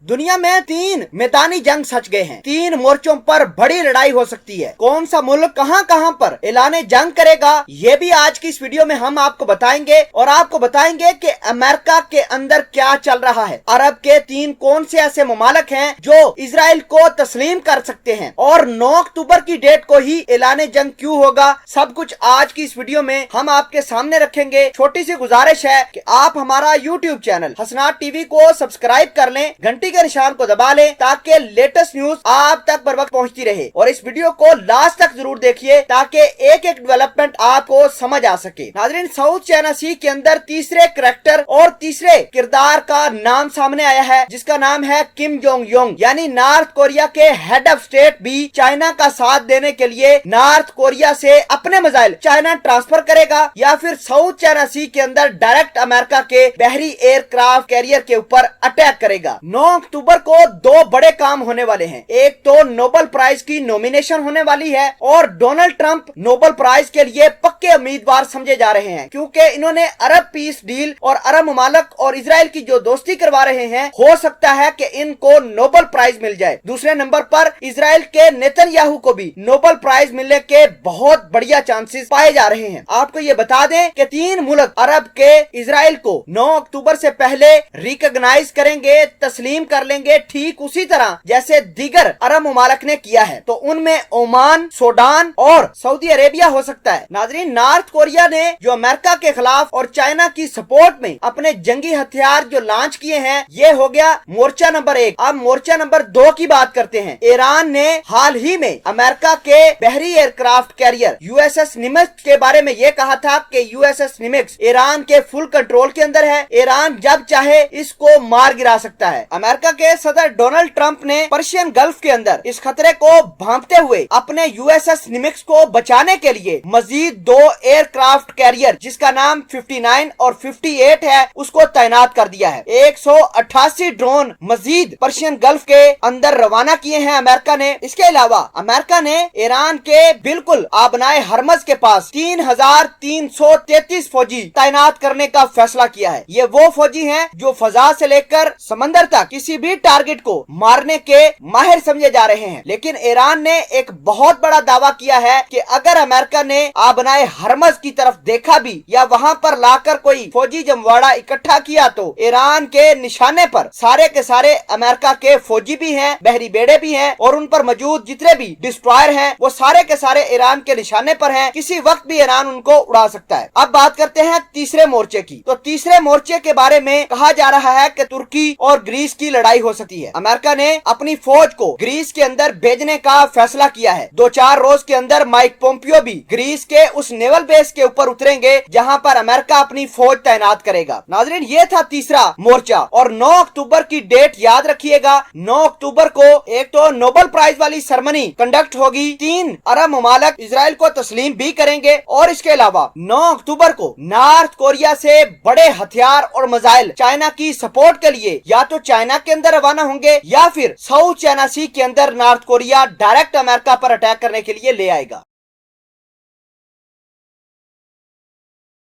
दुनिया में 3 मैदानी जंग सच गए हैं। 3 मोर्चों पर बड़ी लड़ाई हो सकती है। कौन सा मुल्क कहां पर ऐलाने जंग करेगा, ये भी आज की इस वीडियो में हम आपको बताएंगे और आपको बताएंगे कि अमेरिका के अंदर क्या चल रहा है। अरब के 3 कौन से ऐसे ममालिक हैं जो इजराइल को तस्लीम कर सकते हैं और 9 अक्टूबर की डेट को ही ऐलाने जंग क्यों होगा, सब कुछ आज की इस वीडियो में हम आपके सामने रखेंगे। छोटी सी गुजारिश है कि आप हमारा यूट्यूब चैनल हसनाट टीवी को सब्सक्राइब कर लें, घंटी के निशान को दबा लें ताकि लेटेस्ट न्यूज आप तक बर वक्त पहुंचती रहे। और इस वीडियो को लास्ट तक जरूर देखिए ताकि एक एक डेवलपमेंट आपको समझ आ सके। नाज़रीन, साउथ चाइना सी के अंदर तीसरे करैक्टर और तीसरे किरदार का नाम सामने आया है, जिसका नाम है किम जोंग योंग, यानी नॉर्थ कोरिया के हेड ऑफ स्टेट भी चाइना का साथ देने के लिए नॉर्थ कोरिया से अपने मिसाइल चाइना ट्रांसफर करेगा या फिर साउथ चाइना सी के अंदर डायरेक्ट अमेरिका के बहरी एयरक्राफ्ट कैरियर के ऊपर अटैक करेगा। 9 अक्टूबर को 2 बड़े काम होने वाले हैं। एक तो नोबेल प्राइज की नॉमिनेशन होने वाली है और डोनाल्ड ट्रंप नोबेल प्राइज के लिए पक्के उम्मीदवार समझे जा रहे हैं, क्योंकि इन्होंने अरब पीस डील और अरब ममालिक और इजराइल की जो दोस्ती करवा रहे हैं, हो सकता है कि इनको नोबेल प्राइज मिल जाए। दूसरे नंबर पर इजराइल के नेतन्याहू को भी नोबेल प्राइज मिलने के बहुत बढ़िया चांसेस पाए जा रहे हैं। आपको ये बता दें कि 3 मुल्क अरब के इजराइल को 9 अक्टूबर से पहले रिकॉग्नाइज करेंगे, तस्लीम कर लेंगे, ठीक उसी तरह जैसे दीगर अरब ममालिक ने किया है। तो उनमें ओमान, सूडान और सऊदी अरेबिया हो सकता है। नाज़रीन, नॉर्थ कोरिया ने जो अमेरिका के खिलाफ और चाइना की सपोर्ट में अपने जंगी हथियार जो लॉन्च किए हैं, ये हो गया मोर्चा नंबर 1। अब मोर्चा नंबर 2 की बात करते हैं। ईरान ने हाल ही में अमेरिका के बहरी एयरक्राफ्ट कैरियर यूएसएस निमित्ज के बारे में ये कहा था कि यूएसएस निमित्ज ईरान के फुल कंट्रोल के अंदर है, ईरान जब चाहे इसको मार गिरा सकता है। अमेरिका के सदर डोनाल्ड ट्रंप ने पर्शियन गल्फ के अंदर इस खतरे को भांपते हुए अपने यूएसएस निमित्ज को बचाने के लिए मजीद 2 एयरक्राफ्ट कैरियर, जिसका नाम 59 और 58 है, उसको तैनात कर दिया है। 188 ड्रोन मजीद पर्शियन गल्फ के अंदर रवाना किए हैं अमेरिका ने। इसके अलावा अमेरिका ने ईरान के बिल्कुल आबनाए हरमज के पास 3333 फौजी तैनात करने का फैसला किया है। ये वो फौजी हैं जो फजा से लेकर समंदर तक किसी भी टारगेट को मारने के माहिर समझे जा रहे हैं। लेकिन ईरान ने एक बहुत बड़ा दावा किया है कि अगर अमेरिका ने आबनाए हरमज की तरफ देखा भी या वहां पर लाकर कोई फौजी जमवाड़ा इकट्ठा किया, तो ईरान के निशाने पर सारे के सारे अमेरिका के फौजी भी हैं, बहरी बेड़े भी हैं और उन पर मौजूद जितने भी डिस्ट्रॉयर हैं वो सारे के सारे ईरान के निशाने पर हैं। किसी वक्त भी ईरान उनको उड़ा सकता है। अब बात करते हैं तीसरे मोर्चे की। तो तीसरे मोर्चे के बारे में कहा जा रहा है कि तुर्की और ग्रीस की लड़ाई हो सकती है। अमेरिका ने अपनी फौज को ग्रीस के अंदर भेजने का फैसला किया है। 2-4 रोज के अंदर माइक पोम्पियो भी ग्रीस के उस नेवल बेस के ऊपर उतरेंगे जहां पर अमेरिका अपनी फौज तैनात करेगा। नाज़रीन, ये था तीसरा मोर्चा और 9 अक्टूबर की डेट याद रखिएगा। 9 अक्टूबर को एक तो नोबेल प्राइज वाली सेरेमनी कंडक्ट होगी, 3 अरब ममालिक इजराइल को तस्लीम भी करेंगे और इसके अलावा 9 अक्टूबर को नॉर्थ कोरिया से बड़े हथियार और मिसाइल चाइना की सपोर्ट के लिए या तो चाइना के अंदर रवाना होंगे या फिर साउथ चाइना सी के अंदर नॉर्थ कोरिया डायरेक्ट अमेरिका पर अटैक करने के लिए ले आएगा।